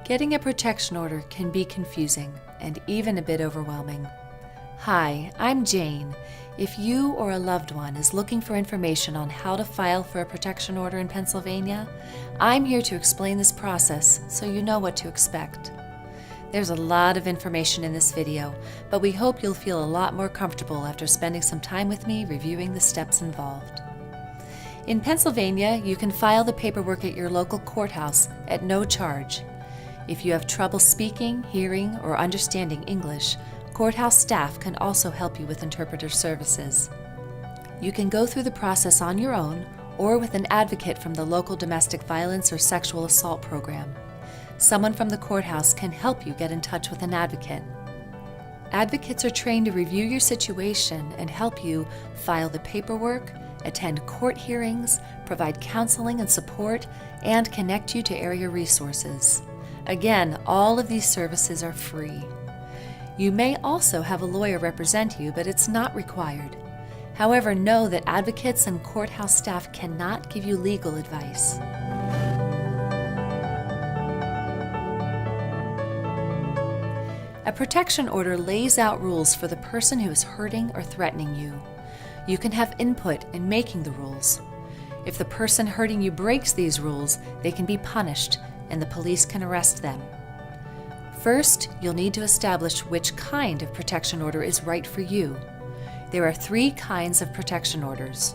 Getting a protection order can be confusing and even a bit overwhelming. Hi, I'm Jane. If you or a loved one is looking for information on how to file for a protection order in Pennsylvania, I'm here to explain this process so you know what to expect. There's a lot of information in this video, but we hope you'll feel a lot more comfortable after spending some time with me reviewing the steps involved. In Pennsylvania, you can file the paperwork at your local courthouse at no charge. If you have trouble speaking, hearing, or understanding English, courthouse staff can also help you with interpreter services. You can go through the process on your own or with an advocate from the local domestic violence or sexual assault program. Someone from the courthouse can help you get in touch with an advocate. Advocates are trained to review your situation and help you file the paperwork, attend court hearings, provide counseling and support, and connect you to area resources. Again, all of these services are free. You may also have a lawyer represent you, but it's not required. However, know that advocates and courthouse staff cannot give you legal advice. A protection order lays out rules for the person who is hurting or threatening you. You can have input in making the rules. If the person hurting you breaks these rules, they can be punished, and the police can arrest them. First, you'll need to establish which kind of protection order is right for you. There are 3 kinds of protection orders.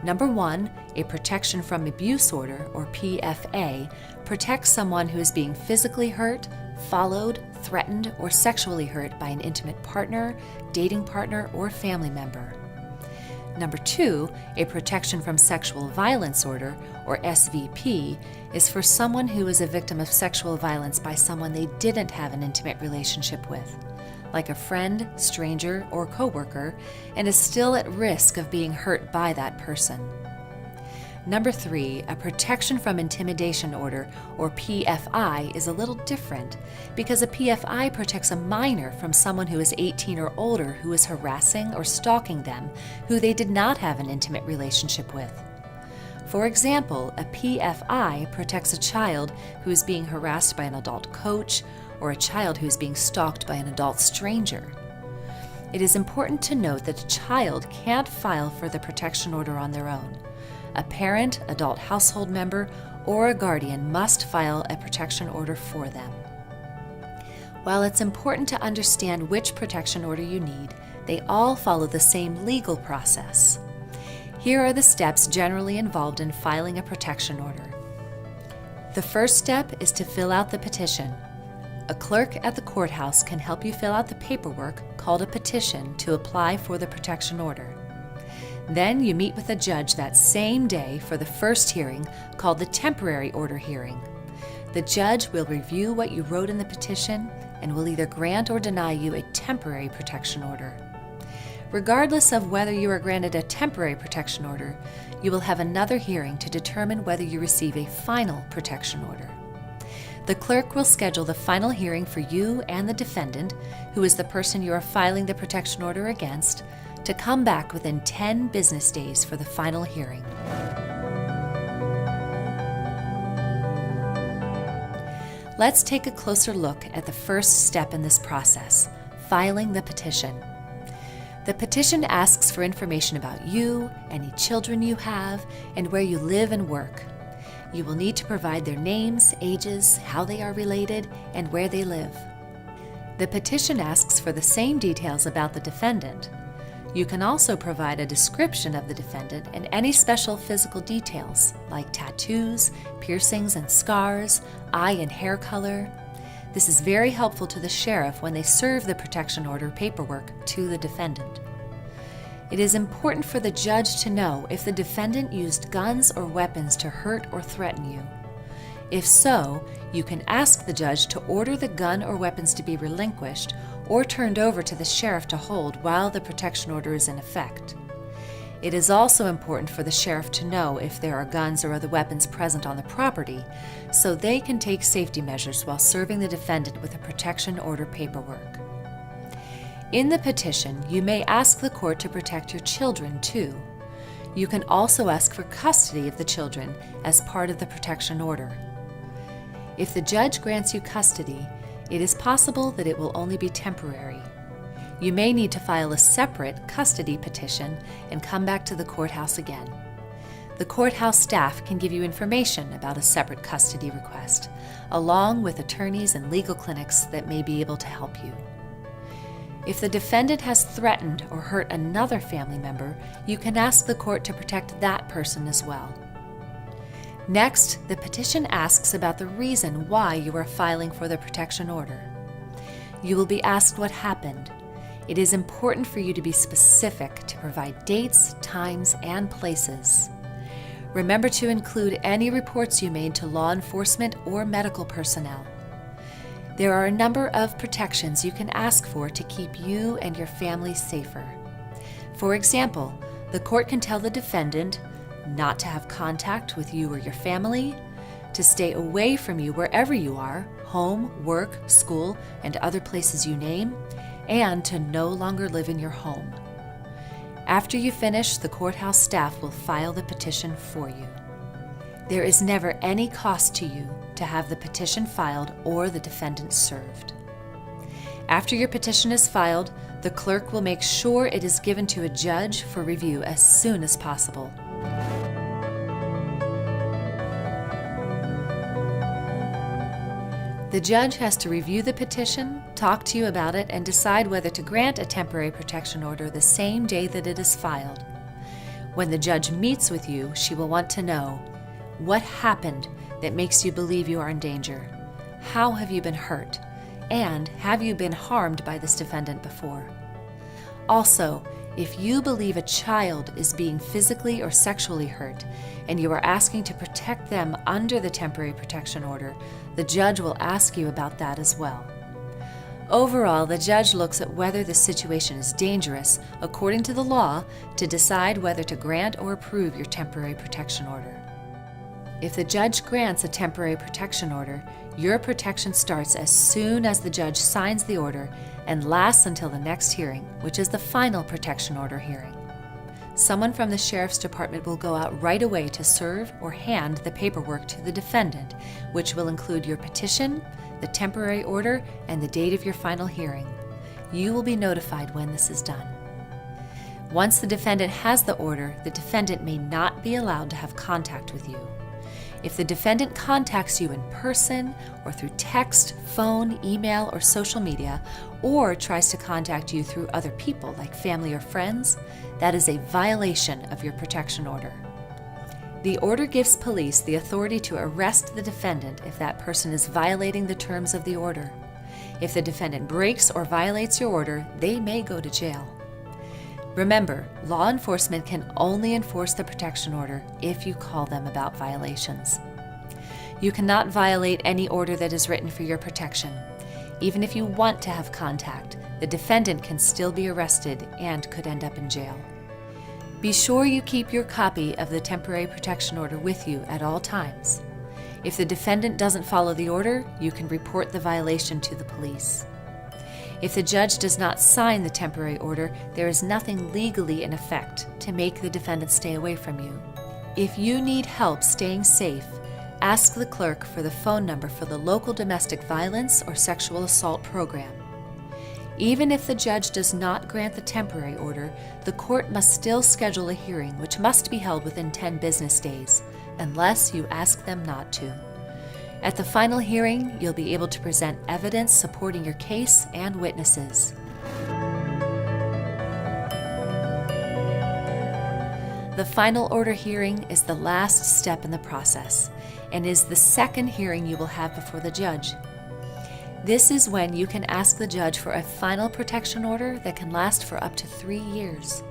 Number 1, a protection from abuse order, or PFA, protects someone who is being physically hurt, followed, threatened, or sexually hurt by an intimate partner, dating partner, or family member. Number 2, a protection from sexual violence order, or SVP, is for someone who is a victim of sexual violence by someone they didn't have an intimate relationship with, like a friend, stranger, or coworker, and is still at risk of being hurt by that person. Number 3, a protection from intimidation order, or PFI, is a little different because a PFI protects a minor from someone who is 18 or older who is harassing or stalking them who they did not have an intimate relationship with. For example, a PFI protects a child who is being harassed by an adult coach or a child who is being stalked by an adult stranger. It is important to note that a child can't file for the protection order on their own. A parent, adult household member, or a guardian must file a protection order for them. While it's important to understand which protection order you need, they all follow the same legal process. Here are the steps generally involved in filing a protection order. The first step is to fill out the petition. A clerk at the courthouse can help you fill out the paperwork called a petition to apply for the protection order. Then you meet with a judge that same day for the first hearing, called the temporary order hearing. The judge will review what you wrote in the petition and will either grant or deny you a temporary protection order. Regardless of whether you are granted a temporary protection order, you will have another hearing to determine whether you receive a final protection order. The clerk will schedule the final hearing for you and the defendant, who is the person you are filing the protection order against, to come back within 10 business days for the final hearing. Let's take a closer look at the first step in this process, filing the petition. The petition asks for information about you, any children you have, and where you live and work. You will need to provide their names, ages, how they are related, and where they live. The petition asks for the same details about the defendant. You can also provide a description of the defendant and any special physical details, like tattoos, piercings and scars, eye and hair color. This is very helpful to the sheriff when they serve the protection order paperwork to the defendant. It is important for the judge to know if the defendant used guns or weapons to hurt or threaten you. If so, you can ask the judge to order the gun or weapons to be relinquished or turned over to the sheriff to hold while the protection order is in effect. It is also important for the sheriff to know if there are guns or other weapons present on the property, so they can take safety measures while serving the defendant with the protection order paperwork. In the petition, you may ask the court to protect your children too. You can also ask for custody of the children as part of the protection order. If the judge grants you custody, it is possible that it will only be temporary. You may need to file a separate custody petition and come back to the courthouse again. The courthouse staff can give you information about a separate custody request, along with attorneys and legal clinics that may be able to help you. If the defendant has threatened or hurt another family member, you can ask the court to protect that person as well. Next, the petition asks about the reason why you are filing for the protection order. You will be asked what happened. It is important for you to be specific to provide dates, times, and places. Remember to include any reports you made to law enforcement or medical personnel. There are a number of protections you can ask for to keep you and your family safer. For example, the court can tell the defendant not to have contact with you or your family, to stay away from you wherever you are, home, work, school, and other places you name, and to no longer live in your home. After you finish, the courthouse staff will file the petition for you. There is never any cost to you to have the petition filed or the defendant served. After your petition is filed, the clerk will make sure it is given to a judge for review as soon as possible. The judge has to review the petition, talk to you about it, and decide whether to grant a temporary protection order the same day that it is filed. When the judge meets with you, she will want to know what happened that makes you believe you are in danger, how have you been hurt, and have you been harmed by this defendant before. Also, if you believe a child is being physically or sexually hurt and you are asking to protect them under the temporary protection order, the judge will ask you about that as well. Overall, the judge looks at whether the situation is dangerous according to the law to decide whether to grant or approve your temporary protection order. If the judge grants a temporary protection order, your protection starts as soon as the judge signs the order and lasts until the next hearing, which is the final protection order hearing. Someone from the Sheriff's Department will go out right away to serve or hand the paperwork to the defendant, which will include your petition, the temporary order, and the date of your final hearing. You will be notified when this is done. Once the defendant has the order, the defendant may not be allowed to have contact with you. If the defendant contacts you in person or through text, phone, email, or social media, or tries to contact you through other people like family or friends, that is a violation of your protection order. The order gives police the authority to arrest the defendant if that person is violating the terms of the order. If the defendant breaks or violates your order, they may go to jail. Remember, law enforcement can only enforce the protection order if you call them about violations. You cannot violate any order that is written for your protection. Even if you want to have contact, the defendant can still be arrested and could end up in jail. Be sure you keep your copy of the temporary protection order with you at all times. If the defendant doesn't follow the order, you can report the violation to the police. If the judge does not sign the temporary order, there is nothing legally in effect to make the defendant stay away from you. If you need help staying safe, ask the clerk for the phone number for the local domestic violence or sexual assault program. Even if the judge does not grant the temporary order, the court must still schedule a hearing which must be held within 10 business days, unless you ask them not to. At the final hearing, you'll be able to present evidence supporting your case and witnesses. The final order hearing is the last step in the process and is the second hearing you will have before the judge. This is when you can ask the judge for a final protection order that can last for up to 3 years.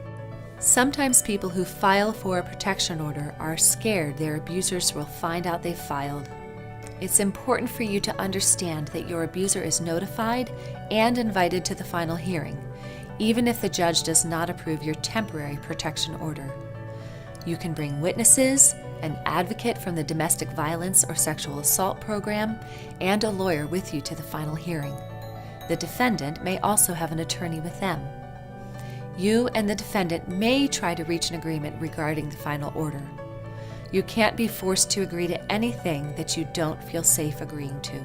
Sometimes people who file for a protection order are scared their abusers will find out they've filed. It's important for you to understand that your abuser is notified and invited to the final hearing, even if the judge does not approve your temporary protection order. You can bring witnesses, an advocate from the domestic violence or sexual assault program, and a lawyer with you to the final hearing. The defendant may also have an attorney with them. You and the defendant may try to reach an agreement regarding the final order. You can't be forced to agree to anything that you don't feel safe agreeing to.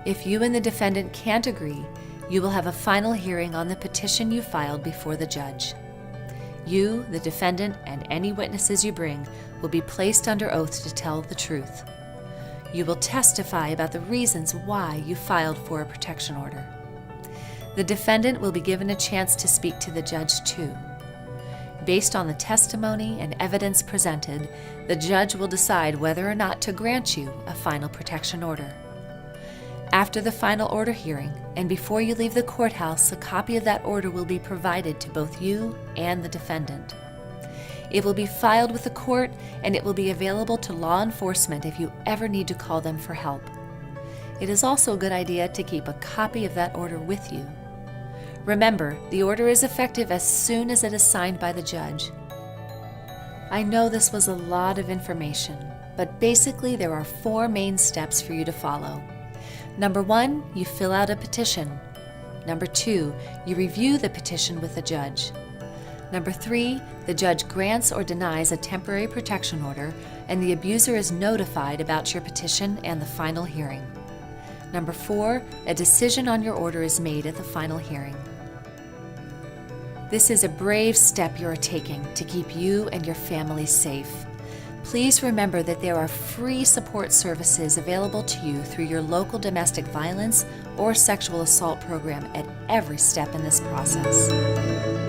If you and the defendant can't agree, you will have a final hearing on the petition you filed before the judge. You, the defendant, and any witnesses you bring will be placed under oath to tell the truth. You will testify about the reasons why you filed for a protection order. The defendant will be given a chance to speak to the judge too. Based on the testimony and evidence presented, the judge will decide whether or not to grant you a final protection order. After the final order hearing, and before you leave the courthouse, a copy of that order will be provided to both you and the defendant. It will be filed with the court, and it will be available to law enforcement if you ever need to call them for help. It is also a good idea to keep a copy of that order with you. Remember, the order is effective as soon as it is signed by the judge. I know this was a lot of information, but basically there are 4 main steps for you to follow. Number 1, you fill out a petition. Number 2, you review the petition with the judge. Number 3, the judge grants or denies a temporary protection order, and the abuser is notified about your petition and the final hearing. Number 4, a decision on your order is made at the final hearing. This is a brave step you are taking to keep you and your family safe. Please remember that there are free support services available to you through your local domestic violence or sexual assault program at every step in this process.